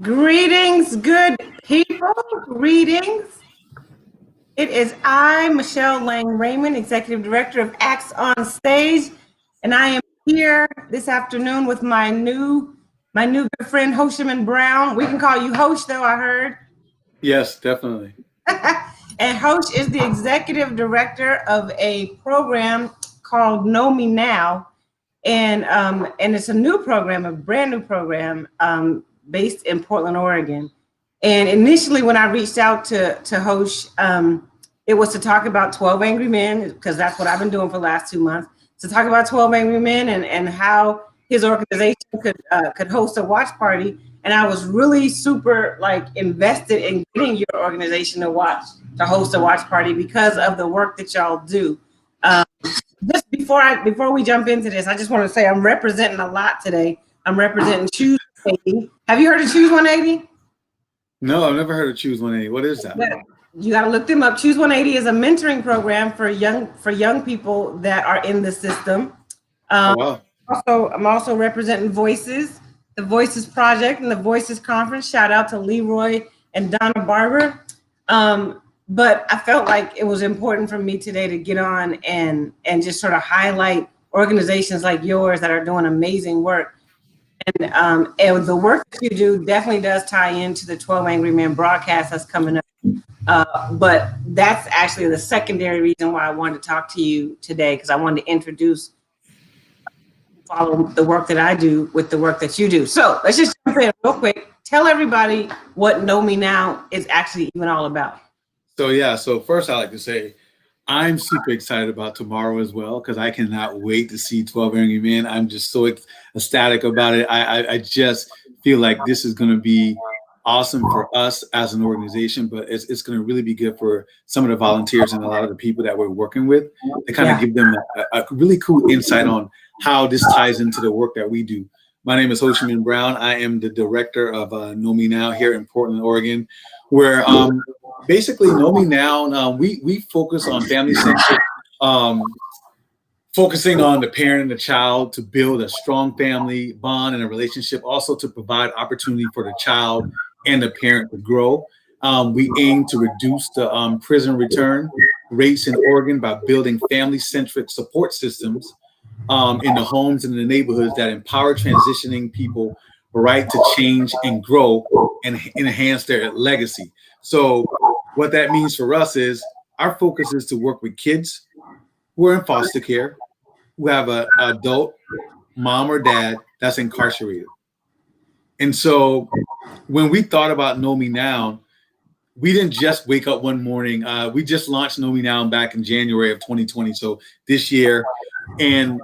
Greetings, good people. Greetings. It is I, Michelle Lang Raymond, Executive Director of Acts on Stage, and I am here this afternoon with my new good friend Hosheman Brown. We can call you Hosh, though, I heard. Yes, definitely. And Hosh is the Executive Director of a program called Know Me Now, and it's a new program, a brand new program based in Portland, Oregon. And initially, when I reached out to Hosh, it was to talk about 12 Angry Men, because that's what I've been doing for the last 2 months, to talk about 12 Angry Men and how his organization could host a watch party. And I was really super invested in getting your organization to host a watch party because of the work that y'all do. Just before we jump into this, I just want to say I'm representing a lot today. I'm representing Choose 180. Have you heard of Choose 180? No, I've never heard of Choose 180. What is that? You got to look them up. Choose 180 is a mentoring program for young people that are in the system. Wow. I'm also representing Voices, the Voices Project and the Voices Conference. Shout out to Leroy and Donna Barber. But I felt like it was important for me today to get on and just sort of highlight organizations like yours that are doing amazing work. And the work that you do definitely does tie into the 12 Angry Men broadcast that's coming up. But that's actually the secondary reason why I wanted to talk to you today, because I wanted to follow the work that I do with the work that you do. So let's just jump in real quick. Tell everybody what Know Me Now is actually even all about. So first I'd like to say I'm super excited about tomorrow as well, because I cannot wait to see 12 Angry Men. I'm just so ecstatic about it. I just feel like this is going to be awesome for us as an organization, but it's going to really be good for some of the volunteers and a lot of the people that we're working with to kind of give them a really cool insight on how this ties into the work that we do. My name is Hosheman Brown. I am the director of Know Me Now here in Portland, Oregon, where basically Know Me Now, we focus on family-centric, focusing on the parent and the child to build a strong family bond and a relationship, also to provide opportunity for the child and the parent to grow. We aim to reduce the prison return rates in Oregon by building family-centric support systems in the homes and the neighborhoods that empower transitioning people right to change and grow and enhance their legacy. So what that means for us is our focus is to work with kids who are in foster care, who have an adult mom or dad that's incarcerated. And so when we thought about Know Me Now, we didn't just wake up one morning. We just launched Know Me Now back in January of 2020, so this year. And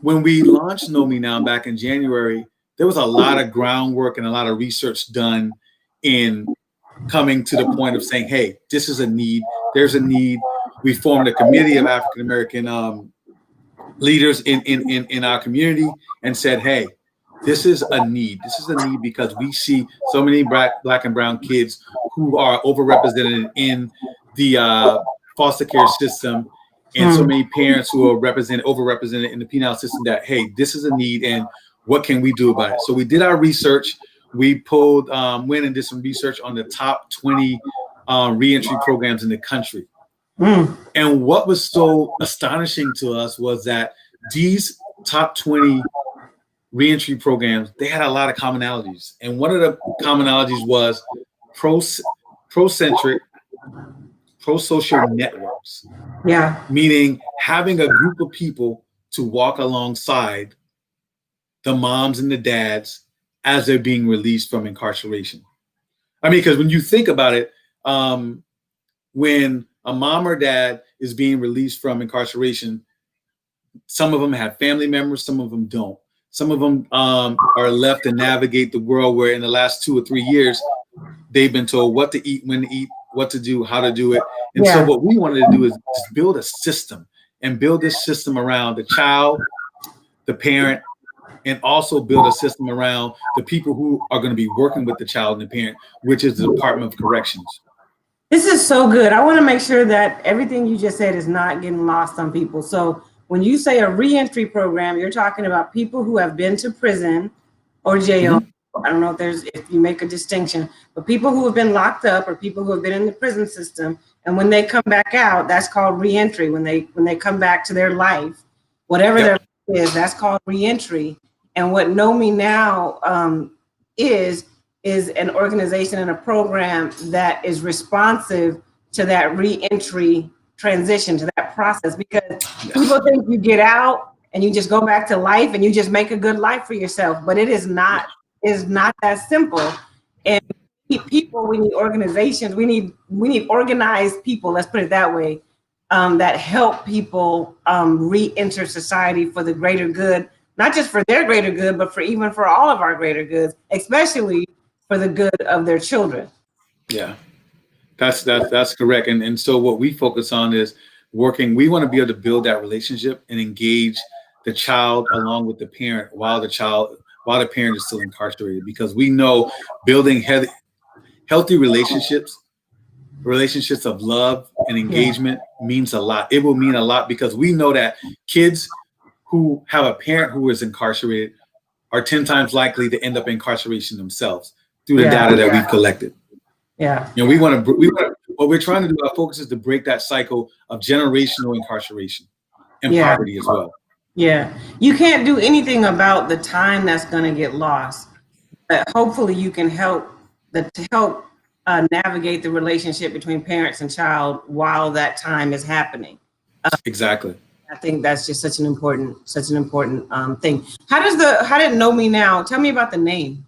when we launched Know Me Now back in January, there was a lot of groundwork and a lot of research done in coming to the point of saying, hey, this is a need. There's a need. We formed a committee of African-American leaders in our community and said, hey, this is a need. This is a need because we see so many black and brown kids who are overrepresented in the foster care system, and so many parents who are overrepresented in the penal system, that, hey, this is a need and what can we do about it? So we did our research. We went and did some research on the top 20 reentry programs in the country. And what was so astonishing to us was that these top 20 reentry programs, they had a lot of commonalities. And one of the commonalities was pro-centric, pro-social networks. Yeah. Meaning having a group of people to walk alongside the moms and the dads as they're being released from incarceration. I mean, because when you think about it, when a mom or dad is being released from incarceration, some of them have family members, some of them don't. Some of them are left to navigate the world where in the last 2 or 3 years, they've been told what to eat, when to eat, what to do, how to do it. And so what we wanted to do is just build a system and build this system around the child, the parent, and also build a system around the people who are going to be working with the child and the parent, which is the Department of Corrections. This is so good. I want to make sure that everything you just said is not getting lost on people. So when you say a reentry program, you're talking about people who have been to prison or jail I don't know if you make a distinction, but people who have been locked up or people who have been in the prison system, and when they come back out, that's called reentry. When they come back to their life, whatever their life is, that's called reentry. And what Know Me Now is an organization and a program that is responsive to that reentry transition, to that process, because people think you get out and you just go back to life and you just make a good life for yourself, but it is not that simple. And we need people, we need organizations, we need organized people, let's put it that way, that help people re-enter society for the greater good, not just for their greater good, but for all of our greater goods, especially for the good of their children. Yeah, that's correct. And so what we focus on is working. We want to be able to build that relationship and engage the child along with the parent while the parent is still incarcerated, because we know building healthy relationships of love and engagement means a lot. It will mean a lot because we know that kids who have a parent who is incarcerated are 10 times likely to end up in incarceration themselves through the data that we've collected. Yeah. And what we're trying to do, our focus is to break that cycle of generational incarceration and poverty as well. Yeah. You can't do anything about the time that's going to get lost, but hopefully you can help navigate the relationship between parents and child while that time is happening. Exactly. I think that's just such an important thing. How did Know Me Now? Tell me about the name.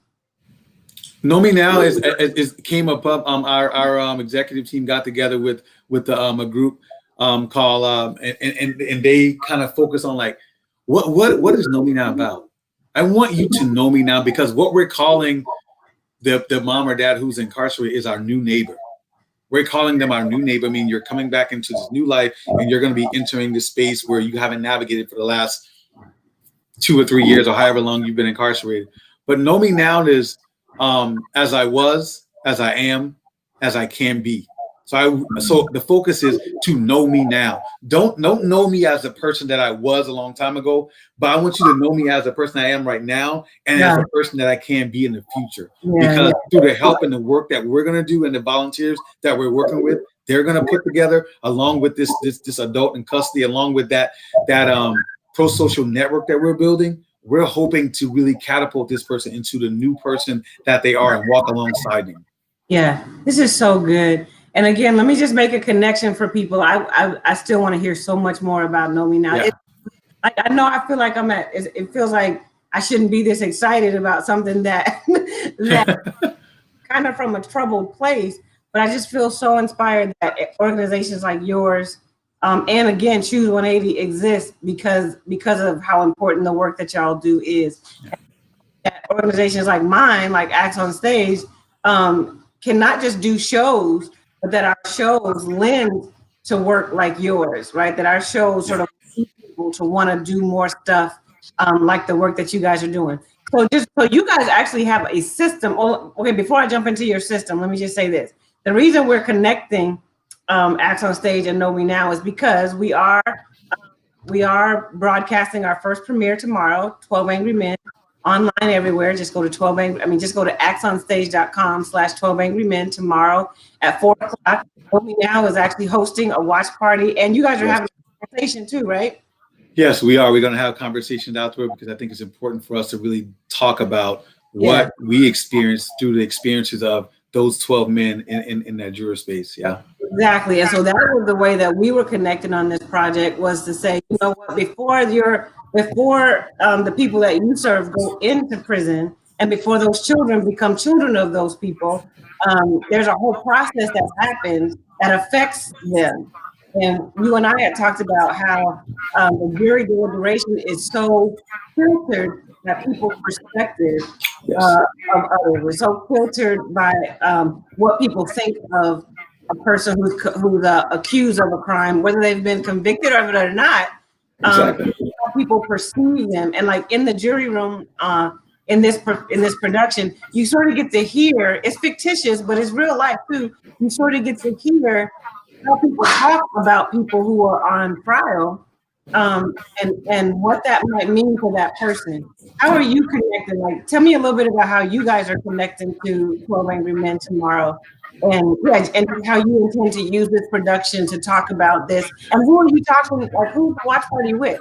Know Me Now is came up. Our executive team got together with a group called and they kind of focus on like what is Know Me Now about? I want you to know me now, because what we're calling the mom or dad who's incarcerated is our new neighbor. We're calling them our new neighbor. I mean, you're coming back into this new life and you're going to be entering this space where you haven't navigated for the last 2 or 3 years or however long you've been incarcerated. But Know Me Now is as I was, as I am, as I can be. So the focus is to know me now. Don't know me as a person that I was a long time ago, but I want you to know me as a person I am right now and as a person that I can be in the future. Because through the help and the work that we're going to do and the volunteers that we're working with, they're going to put together along with this adult in custody, along with that pro-social network that we're building. We're hoping to really catapult this person into the new person that they are and walk alongside them. Yeah, this is so good. And again, let me just make a connection for people. I still want to hear so much more about Know Me Now. Yeah. I know I feel like it feels like I shouldn't be this excited about something that kind of from a troubled place, but I just feel so inspired that organizations like yours and again, Choose 180 exists because of how important the work that y'all do is. That organizations like mine, like Acts on Stage, cannot just do shows, but that our shows lend to work like yours, right? That our shows sort of lead people to want to do more stuff like the work that you guys are doing. So you guys actually have a system. Oh, okay, before I jump into your system, let me just say this. The reason we're connecting Acts on Stage and Know Me Now is because we are broadcasting our first premiere tomorrow, 12 Angry Men, online everywhere. Just go to actsonstage.com/12 Angry Men tomorrow at 4 o'clock. Know Me Now is actually hosting a watch party, and you guys are having a conversation too, right? Yes, we are. We're going to have conversations out there because I think it's important for us to really talk about what we experienced through the experiences of those 12 men in that juror space. Yeah. Exactly. And so that was the way that we were connected on this project, was to say, you know what, before the people that you serve go into prison, and before those children become children of those people, there's a whole process that happens that affects them. And you and I had talked about how the jury deliberation is so filtered by people's perspective of others. We're so filtered by what people think of a person who's accused of a crime, whether they've been convicted of it or not. How people perceive them, and like in the jury room, in this production, you sort of get to hear. It's fictitious, but it's real life too. You sort of get to hear how people talk about people who are on trial, and what that might mean for that person. How are you connected? Like, tell me a little bit about how you guys are connecting to 12 Angry Men tomorrow, and yeah, and how you intend to use this production to talk about this. And who are you talking? Like, who's the watch party with?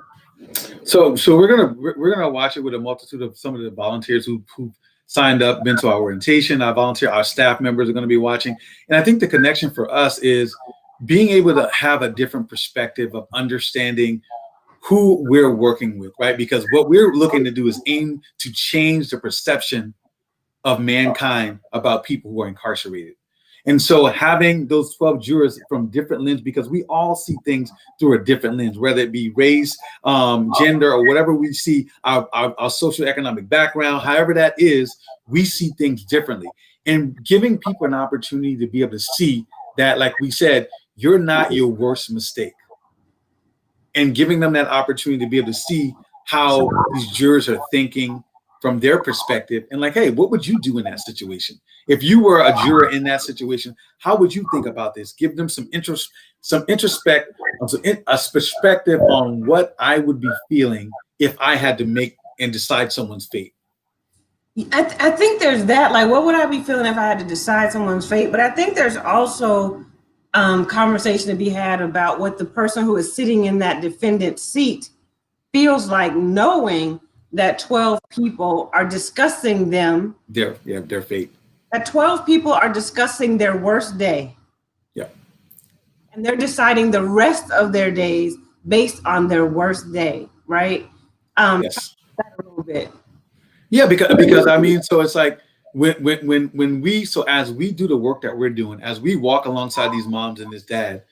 So we're gonna watch it with a multitude of some of the volunteers who signed up, been to our orientation. Our volunteer, our staff members are going to be watching, and I think the connection for us is being able to have a different perspective of understanding who we're working with, right? Because what we're looking to do is aim to change the perception of mankind about people who are incarcerated. And so having those 12 jurors from different lenses, because we all see things through a different lens, whether it be race, gender, or whatever we see, our socioeconomic background, however that is, we see things differently. And giving people an opportunity to be able to see that, like we said, you're not your worst mistake. And giving them that opportunity to be able to see how these jurors are thinking from their perspective, and like, hey, what would you do in that situation? If you were a juror in that situation, how would you think about this? Give them some interest, some introspect, a perspective on what I would be feeling if I had to make and decide someone's fate. I think there's that. Like, what would I be feeling if I had to decide someone's fate? But I think there's also conversation to be had about what the person who is sitting in that defendant's seat feels like, knowing that 12 people are discussing their fate. That 12 people are discussing their worst day. Yeah. And they're deciding the rest of their days based on their worst day, right? Yes. That a little bit. Yeah, because I mean, so it's like when we, so as we do the work that we're doing, as we walk alongside these moms and this dad,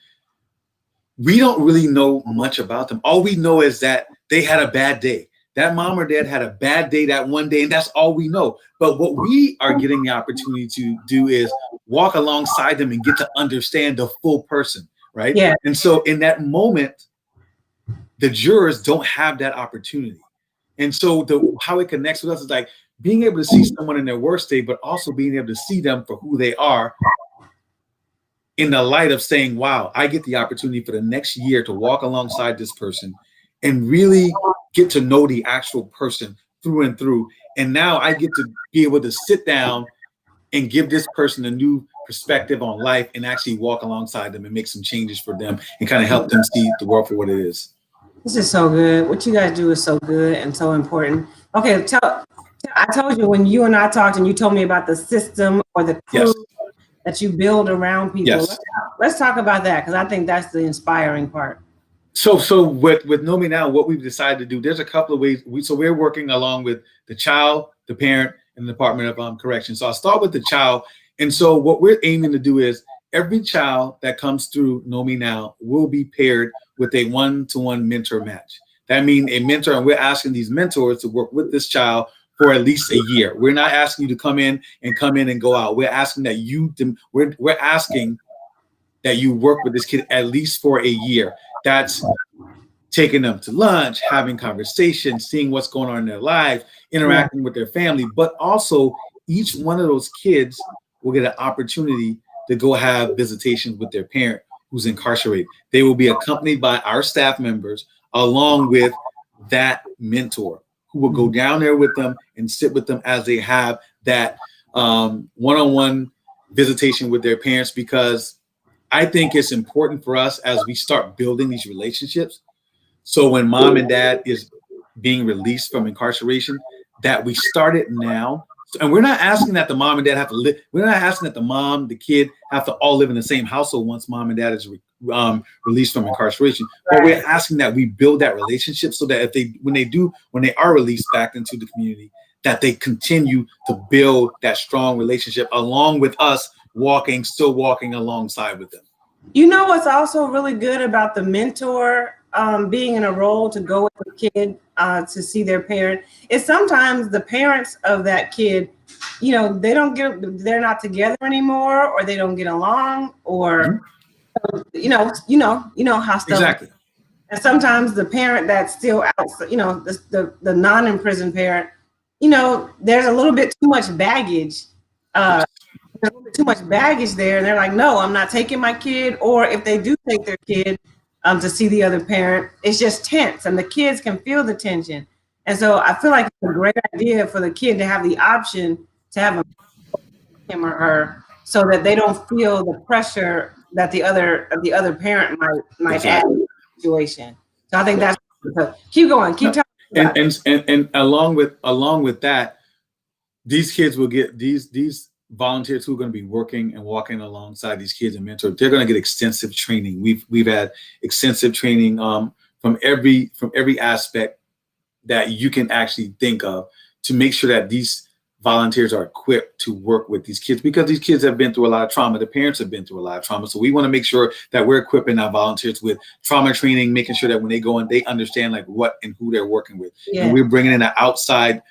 we don't really know much about them. All we know is that they had a bad day. That mom or dad had a bad day that one day, and that's all we know. But what we are getting the opportunity to do is walk alongside them and get to understand the full person, right? Yeah. And so in that moment, the jurors don't have that opportunity. And so how it connects with us is like being able to see someone in their worst day, but also being able to see them for who they are in the light of saying, wow, I get the opportunity for the next year to walk alongside this person and really get to know the actual person through and through. And now I get to be able to sit down and give this person a new perspective on life and actually walk alongside them and make some changes for them and kind of help them see the world for what it is. This is so good. What you guys do is so good and so important. Okay, I told you when you and I talked and you told me about the system or the crew that you build around people. Yes. Let's talk about that, because I think that's the inspiring part. So with Know Me Now, what we've decided to do, there's a couple of ways. We're working along with the child, the parent, and the Department of Corrections. So I'll start with the child. And so what we're aiming to do is every child that comes through Know Me Now will be paired with a one-to-one mentor match. That means a mentor, and we're asking these mentors to work with this child for at least a year. We're not asking you to come in and go out. We're asking that we're asking that you work with this kid at least for a year. That's taking them to lunch, having conversations, seeing what's going on in their life, interacting with their family, but also each one of those kids will get an opportunity to go have visitations with their parent who's incarcerated. They will be accompanied by our staff members along with that mentor who will go down there with them and sit with them as they have that one-on-one visitation with their parents, because I think it's important for us as we start building these relationships. So when mom and dad is being released from incarceration, that we start it now. And we're not asking that the mom and dad have to live. We're not asking that the mom, the kid have to all live in the same household once mom and dad is released from incarceration. But we're asking that we build that relationship so that when they are released back into the community, that they continue to build that strong relationship along with us, still walking alongside with them. You know what's also really good about the mentor being in a role to go with the kid to see their parent is sometimes the parents of that kid, they're not together anymore, or they don't get along, or you know how stuff. Exactly. And sometimes the parent that's still out, the non-imprisoned parent, there's a little bit too much baggage. Too much baggage there, and they're like, no, I'm not taking my kid. Or if they do take their kid, to see the other parent. It's just tense, and the kids can feel the tension. And so I feel like it's a great idea for the kid to have the option to have him or her, so that they don't feel the pressure that the other parent might add Exactly. to the situation. So I think that's keep going, keep talking And about it. along with that, these kids will get these volunteers who are going to be working and walking alongside these kids and mentors. They're going to get extensive training. We've had extensive training from every aspect that you can actually think of to make sure that these volunteers are equipped to work with these kids, because these kids have been through a lot of trauma. The parents have been through a lot of trauma. So we want to make sure that we're equipping our volunteers with trauma training, making sure that when they go in, they understand like what and who they're working with. Yeah. And we're bringing in an outside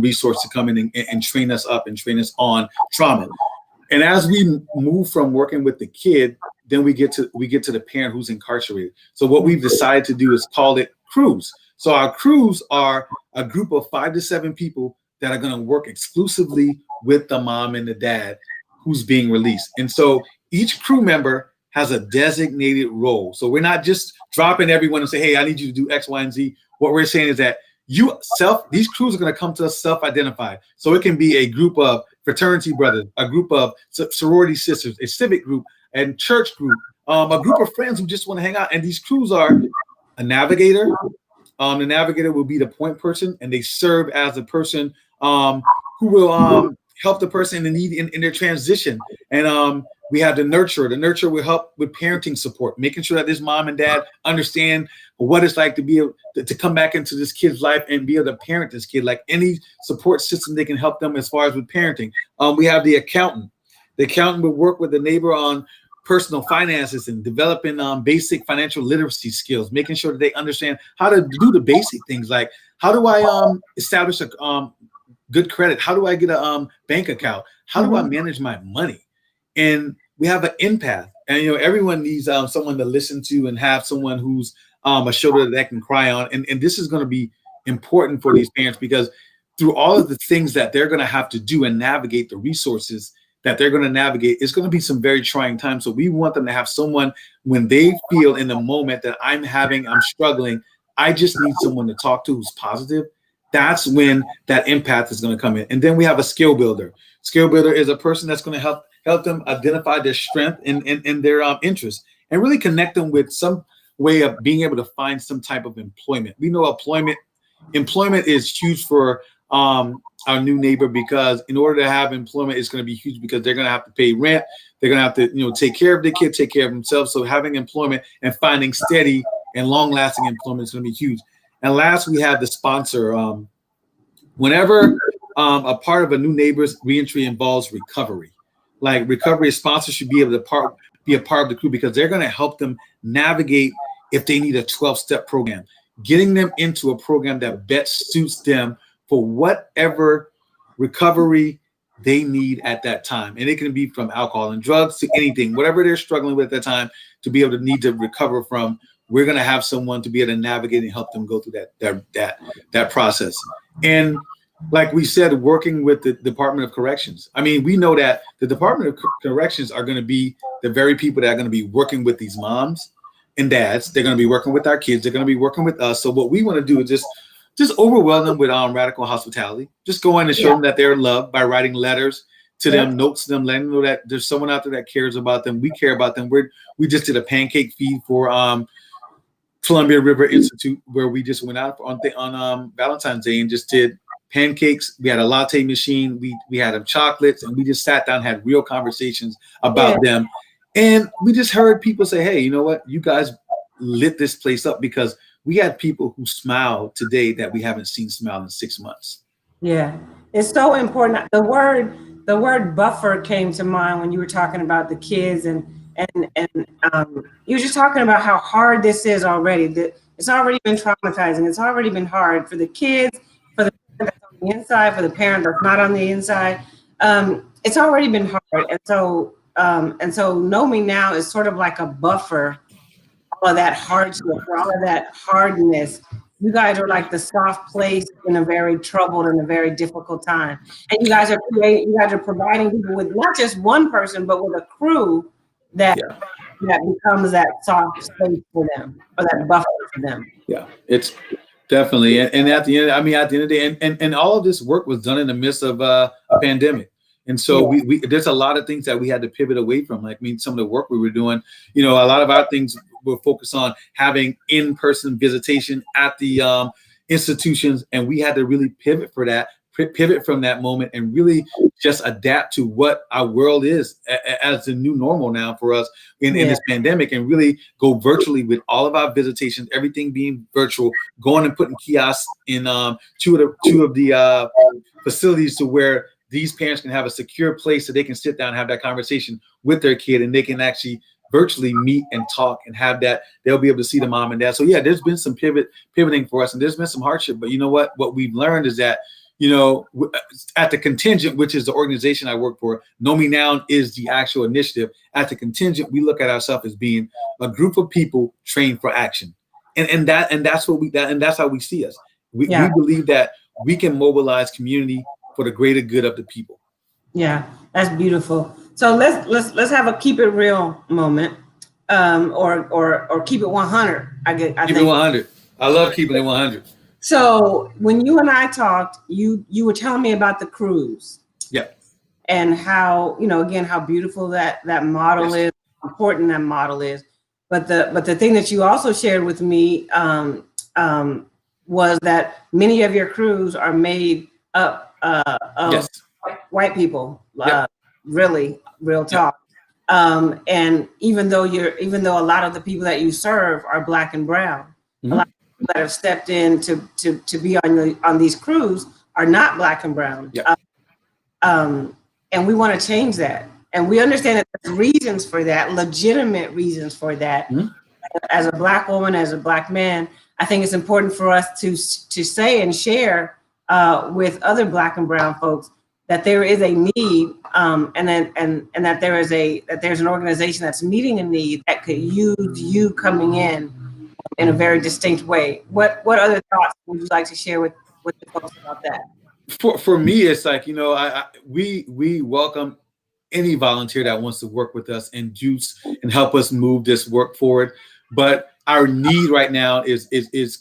resource to come in and train us up and train us on trauma. And as we move from working with the kid, then we get to the parent who's incarcerated. So what we've decided to do is call it crews. So our crews are a group of 5 to 7 people that are going to work exclusively with the mom and the dad who's being released. And so each crew member has a designated role. So we're not just dropping everyone and say, hey, I need you to do X, Y, and Z. What we're saying is that these crews are going to come to us self-identified. So it can be a group of fraternity brothers, a group of sorority sisters, a civic group, and church group, a group of friends who just want to hang out. And these crews are a navigator. The navigator will be the point person, and they serve as the person who will help the person in need in their transition. And we have the nurturer. The nurturer will help with parenting support, making sure that this mom and dad understand what it's like to be able to come back into this kid's life and be able to parent this kid. Like any support system, they can help them as far as with parenting. We have the accountant. The accountant will work with the neighbor on personal finances and developing basic financial literacy skills, making sure that they understand how to do the basic things like how do I establish a good credit? How do I get a bank account? How do I manage my money? And we have an empath, and everyone needs someone to listen to and have someone who's a shoulder that they can cry on. And this is going to be important for these parents, because through all of the things that they're going to have to do and navigate the resources that they're going to navigate, it's going to be some very trying times. So we want them to have someone when they feel in the moment that I'm struggling, I just need someone to talk to who's positive. That's when that empath is going to come in. And then we have a skill builder. Skill builder is a person that's going to help them identify their strength and their interests, and really connect them with some way of being able to find some type of employment. We know employment is huge for our new neighbor, because in order to have employment, it's going to be huge because they're going to have to pay rent. They're going to have to, take care of their kid, take care of themselves. So having employment and finding steady and long-lasting employment is going to be huge. And last, we have the sponsor. Whenever a part of a new neighbor's reentry involves recovery, like recovery, a sponsor should be able to be a part of the crew, because they're going to help them navigate if they need a 12-step program, getting them into a program that best suits them for whatever recovery they need at that time. And it can be from alcohol and drugs to anything, whatever they're struggling with at that time to be able to need to recover from. We're going to have someone to be able to navigate and help them go through that process. And like we said, working with the Department of Corrections. I mean, we know that the Department of Corrections are going to be the very people that are going to be working with these moms and dads. They're going to be working with our kids. They're going to be working with us. So what we want to do is just overwhelm them with radical hospitality. Just go in and show them that they're loved by writing letters to them, notes to them, letting them know that there's someone out there that cares about them. We care about them. We just did a pancake feed for Columbia River Institute, where we just went out on Valentine's Day and just did pancakes. We had a latte machine. We had them chocolates, and we just sat down, had real conversations about them. And we just heard people say, hey, you know what? You guys lit this place up, because we had people who smiled today that we haven't seen smile in 6 months. Yeah, it's so important. The word buffer came to mind when you were talking about the kids, and you were just talking about how hard this is already. That it's already been traumatizing. It's already been hard for the kids, for the parent that's on the inside, for the parent that's not on the inside. It's already been hard, and so Know Me Now is sort of like a buffer. All of that hardship, for all of that hardness. You guys are like the soft place in a very troubled and a very difficult time. And you guys are providing people with not just one person, but with a crew that that becomes that soft space for them, or that buffer for them. Yeah, it's definitely. And at the end, I mean, at the end of the day, and all of this work was done in the midst of a pandemic. And so Yeah. we there's a lot of things that we had to pivot away from. Like, I mean, some of the work we were doing, you know, a lot of our things were focused on having in-person visitation at the institutions, and we had to really pivot for that, pivot from that moment, and really just adapt to what our world is as the new normal now for us in this pandemic, and really go virtually with all of our visitations, everything being virtual, going and putting kiosks in two of the facilities to where these parents can have a secure place so they can sit down and have that conversation with their kid, and they can actually virtually meet and talk and have that. They'll be able to see the mom and dad. So yeah, there's been some pivoting for us, and there's been some hardship. But you know what we've learned is that, you know, at the contingent, which is the organization I work for, Know Me Now is the actual initiative. At the contingent, we look at ourselves as being a group of people trained for action, and that's how we see us. We believe that we can mobilize community for the greater good of the people. Yeah, that's beautiful. So let's have a keep it real moment, or keep it 100. I Keep think it 100. I love keeping it 100. So when you and I talked, you were telling me about the cruise. Yeah. And how, you know, again, how beautiful that model is, how important that model is. But the thing that you also shared with me was that many of your crews are made up of white people. Really, real talk. And even though a lot of the people that you serve are Black and brown, a lot of people that have stepped in to be on these crews are not Black and brown. And we want to change that. And we understand that there's reasons for that, legitimate reasons for that. As a Black woman, as a Black man, I think it's important for us to say and share with other Black and brown folks that there is a need, and that there's an organization that's meeting a need that could use you coming in a very distinct way. What other thoughts would you like to share with the folks about that? For me, it's like, you know, we welcome any volunteer that wants to work with us and juice and help us move this work forward. But our need right now is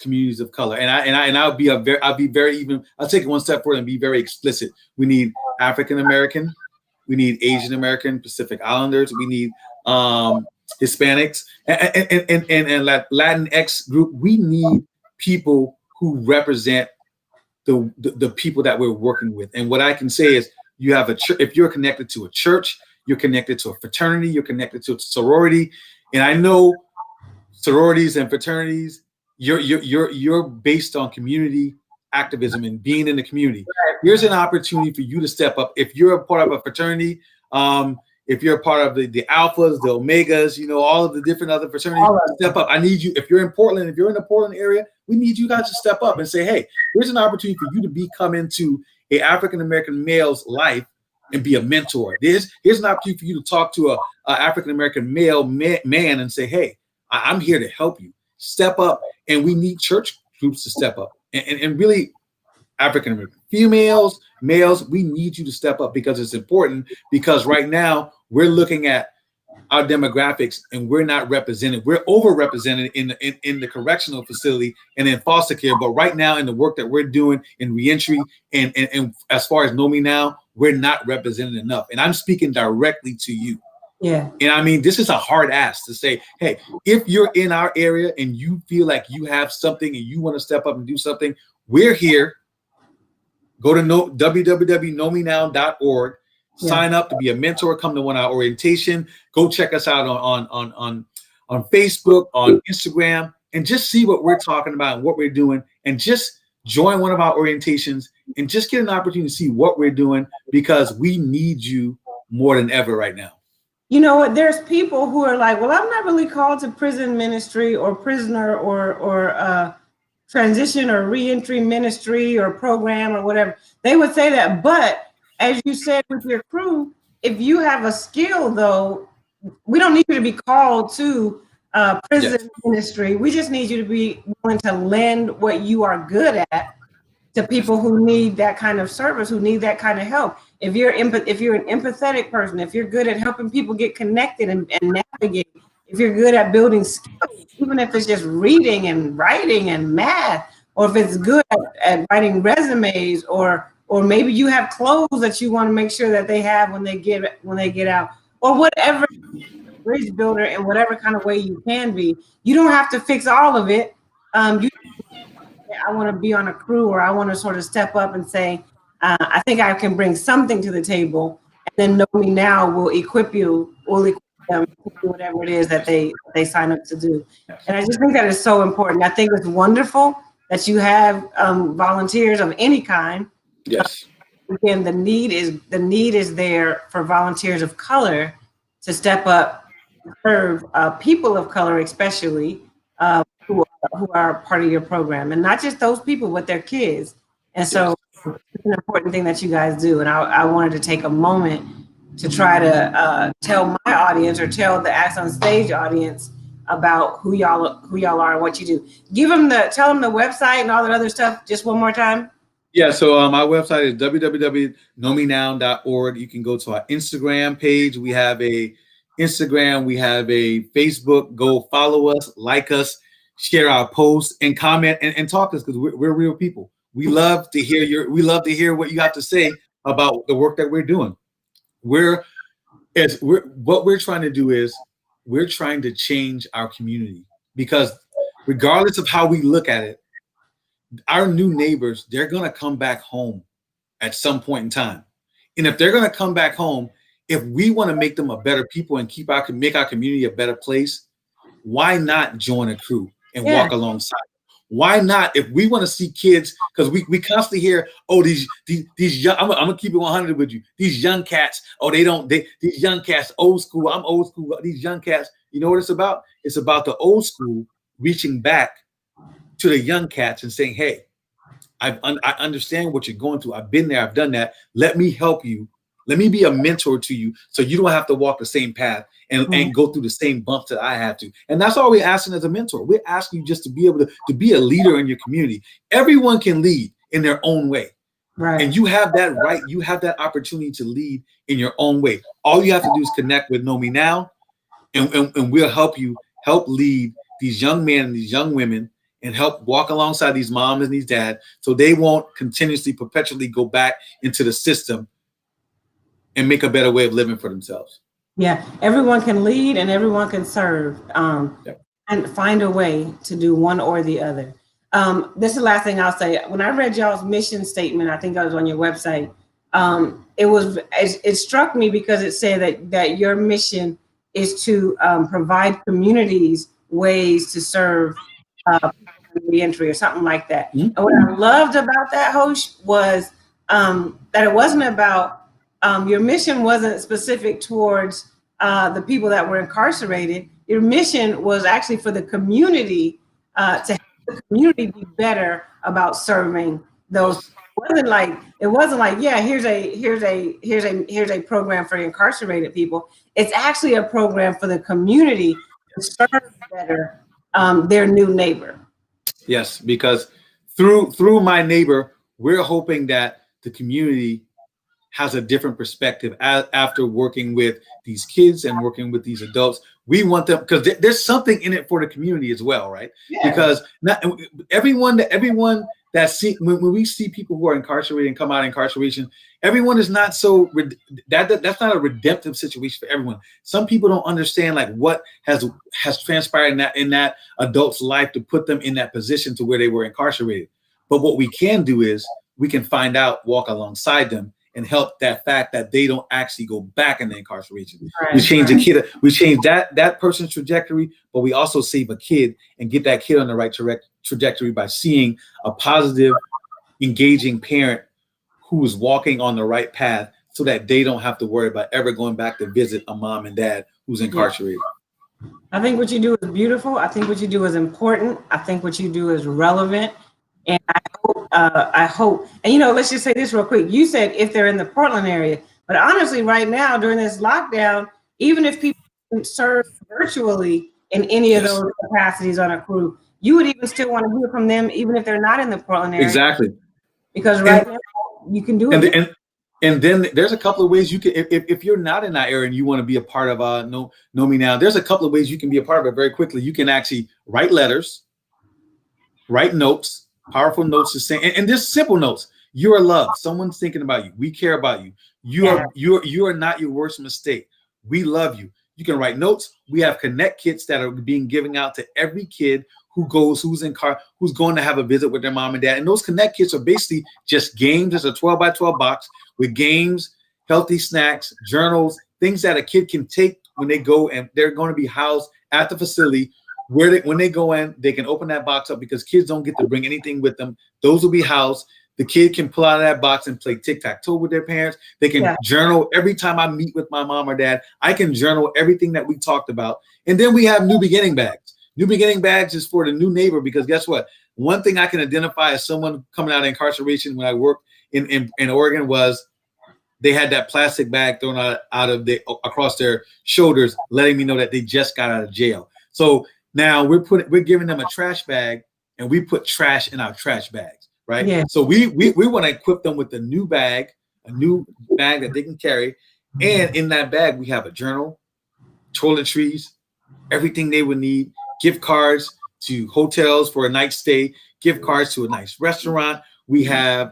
communities of color, and I'll take it one step forward and be very explicit. We need African American, we need Asian American, Pacific Islanders, we need Hispanics and Latinx group. We need people who represent the people that we're working with. And what I can say is, you have if you're connected to a church, you're connected to a fraternity, you're connected to a sorority, and I know sororities and fraternities, you're based on community activism and being in the community. Here's an opportunity for you to step up. If you're a part of a fraternity, if you're a part of the Alphas, the Omegas, you know, all of the different other fraternities, step up. I need you. If you're in Portland, if you're in the Portland area, we need you guys to step up and say, hey, here's an opportunity for you to come into a African American male's life and be a mentor. Here's an opportunity for you to talk to a African American male man and say, hey, I'm here to help you. Step up. And we need church groups to step up. And really, African American females, males, we need you to step up, because it's important. Because right now we're looking at our demographics and we're not represented. We're overrepresented in the correctional facility and in foster care. But right now, in the work that we're doing in reentry and as far as Know Me Now, we're not represented enough. And I'm speaking directly to you. Yeah. And I mean, this is a hard ask to say, hey, if you're in our area and you feel like you have something and you want to step up and do something, we're here. Go to www.knowmenow.org. Sign up to be a mentor. Come to one of our orientation. Go check us out on Facebook, on Instagram, and just see what we're talking about and what we're doing. And just join one of our orientations and just get an opportunity to see what we're doing, because we need you more than ever right now. You know what? There's people who are like, well, I'm not really called to prison ministry or prisoner or transition or reentry ministry or program or whatever. They would say that. But as you said with your crew, if you have a skill, though, we don't need you to be called to prison ministry. We just need you to be willing to lend what you are good at to people who need that kind of service, who need that kind of help. If you're an empathetic person, if you're good at helping people get connected and navigate, if you're good at building skills, even if it's just reading and writing and math, or if it's good at writing resumes, or maybe you have clothes that you want to make sure that they have when they get out, or whatever, bridge builder in whatever kind of way you can be. You don't have to fix all of it. You I want to be on a crew, or I want to sort of step up and say, I think I can bring something to the table. And then Know Me Now will equip them to do whatever it is that they sign up to do. And I just think that is so important. I think it's wonderful that you have volunteers of any kind. Yes. Again, the need is there for volunteers of color to step up, serve people of color, especially who are part of your program, and not just those people, but their kids. And so it's an important thing that you guys do. And I wanted to take a moment to try to tell my audience, or tell the Acts on Stage audience, about who y'all are and what you do. Tell them the website and all that other stuff just one more time. Yeah, so my website is www.knowmenow.org. You can go to our Instagram page. We have a Instagram, we have a Facebook. Go follow us, like us, share our posts, and comment and talk to us, because we're real people. We love to hear what you have to say about the work that we're doing. What we're trying to do is we're trying to change our community, because regardless of how we look at it, our new neighbors, they're going to come back home at some point in time. And if they're going to come back home, if we want to make them a better people and make our community a better place, why not join a crew and walk alongside? Why not? If we want to see kids, because we constantly hear, oh, these young, I'm gonna keep it 100 with you. These young cats, these young cats, old school. I'm old school. These young cats, you know what it's about? It's about the old school reaching back to the young cats and saying, hey, I understand what you're going through. I've been there. I've done that. Let me help you. Let me be a mentor to you, so you don't have to walk the same path and go through the same bumps that I had to. And that's all we're asking as a mentor. We're asking you just to be able to be a leader in your community. Everyone can lead in their own way. Right. And you have that right. You have that opportunity to lead in your own way. All you have to do is connect with Know Me Now, and we'll help you lead these young men and these young women, and help walk alongside these moms and these dads, so they won't continuously, perpetually go back into the system and make a better way of living for themselves. Yeah, everyone can lead and everyone can serve, and find a way to do one or the other. This is the last thing I'll say. When I read y'all's mission statement, I think I was on your website. It struck me because it said that your mission is to provide communities ways to serve reentry, or something like that. And what I loved about that, Hosh, was that it wasn't about your mission wasn't specific towards the people that were incarcerated. Your mission was actually for the community, to help the community be better about serving those. It wasn't like yeah, here's a program for incarcerated people. It's actually a program for the community to serve better their new neighbor. Yes, because through my neighbor, we're hoping that the community has a different perspective after working with these kids and working with these adults. We want them, because there's something in it for the community as well, right? Yeah. Because not everyone that when we see people who are incarcerated and come out of incarceration, everyone is not so that's not a redemptive situation for everyone. Some people don't understand like what has transpired in that adult's life to put them in that position to where they were incarcerated. But what we can do is we can find out, walk alongside them, and help that fact that they don't actually go back into incarceration. Right, we change a kid, we change that person's trajectory, but we also save a kid and get that kid on the right trajectory by seeing a positive, engaging parent who is walking on the right path, so that they don't have to worry about ever going back to visit a mom and dad who's incarcerated. Yeah. I think what you do is beautiful. I think what you do is important. I think what you do is relevant. And I hope, and let's just say this real quick. You said if they're in the Portland area, but honestly, right now during this lockdown, even if people can serve virtually in any of those capacities on a crew, you would even still want to hear from them, even if they're not in the Portland area. Exactly. Because now you can do it. And then there's a couple of ways you can, if you're not in that area and you want to be a part of Know Me Now, there's a couple of ways you can be a part of it very quickly. You can actually write letters, write notes, powerful notes to say, and just simple notes. You are loved. Someone's thinking about you. We care about you. You are not your worst mistake. We love you. You can write notes. We have connect kits that are being given out to every kid who's going to have a visit with their mom and dad. And those connect kits are basically just games. It's a 12 by 12 box with games, healthy snacks, journals, things that a kid can take when they go, and they're going to be housed at the facility where when they go in, they can open that box up because kids don't get to bring anything with them. Those will be housed. The kid can pull out of that box and play tic-tac-toe with their parents. They can journal every time I meet with my mom or dad. I can journal everything that we talked about. And then we have New Beginning bags. New Beginning bags is for the new neighbor, because guess what? One thing I can identify as someone coming out of incarceration when I worked in Oregon was they had that plastic bag thrown out of across their shoulders, letting me know that they just got out of jail. So now we're giving them a trash bag, and we put trash in our trash bags, right? Yeah. So we want to equip them with a new bag that they can carry. And in that bag, we have a journal, toiletries, everything they would need, gift cards to hotels for a night stay, gift cards to a nice restaurant. We have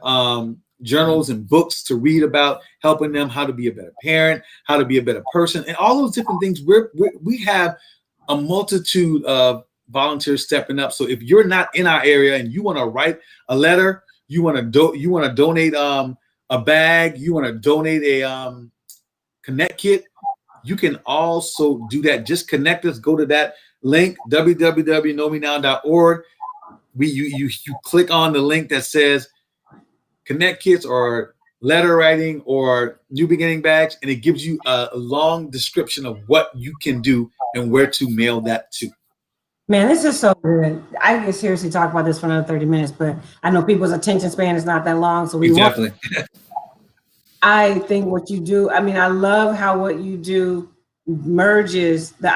journals and books to read about, helping them how to be a better parent, how to be a better person, and all those different things. We have a multitude of volunteers stepping up. So if you're not in our area and you want to write a letter, you want to donate a bag, you want to donate a connect kit, you can also do that. Just connect us. Go to that link, www.knowmenow.org. You click on the link that says connect kits or letter writing or New Beginning bags, and it gives you a long description of what you can do and where to mail that to. Man, this is so good. I could seriously talk about this for another 30 minutes, but I know people's attention span is not that long, so Definitely. I think what you do, I mean, I love how what you do merges the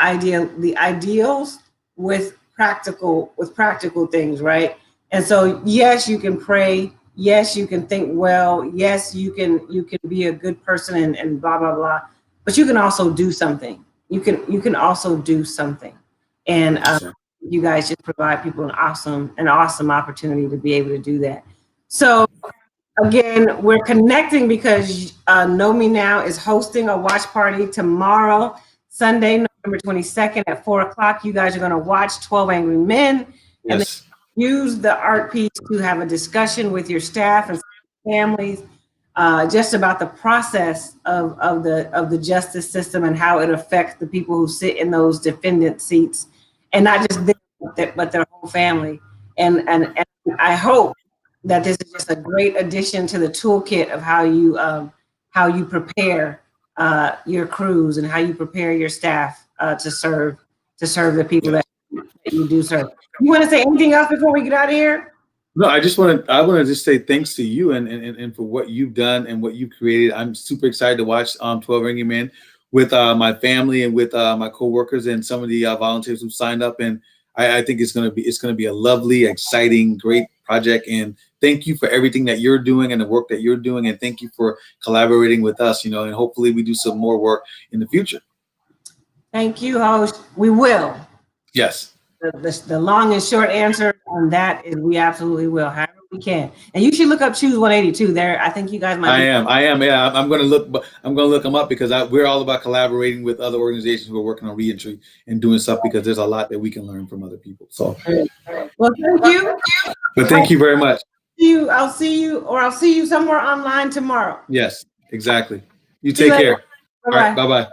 ideals with practical things, right? And so yes, you can pray, yes, you can think well, yes, you can be a good person and blah blah blah, but you can also do something. You can also do something. And you guys just provide people an awesome opportunity to be able to do that. So again, we're connecting because Know Me Now is hosting a watch party tomorrow, Sunday, November 22nd at 4:00. You guys are going to watch 12 Angry Men, and then use the art piece to have a discussion with your staff and families just about the process of the justice system and how it affects the people who sit in those defendant seats, and not just them, but their whole family. And I hope that this is just a great addition to the toolkit of how you prepare your crews and how you prepare your staff to serve the people that you do serve. You want to say anything else before we get out of here? No, I want to just say thanks to you and for what you've done and what you've created. I'm super excited to watch 12 Angry Men with my family and with my coworkers and some of the volunteers who signed up. And I think it's going to be a lovely, exciting, great project. And thank you for everything that you're doing and the work that you're doing. And thank you for collaborating with us, and hopefully we do some more work in the future. Thank you, host. We will. Yes. The long and short answer on that is we absolutely will, however we can. And you should look up Choose 182 there. I think you guys might. I am. Yeah, I'm going to look them up because we're all about collaborating with other organizations who are working on reentry and doing stuff, because there's a lot that we can learn from other people. So, well, thank you. But thank you very much. I'll see you somewhere online tomorrow. Yes, exactly. You take care. Bye-bye. All right, bye-bye.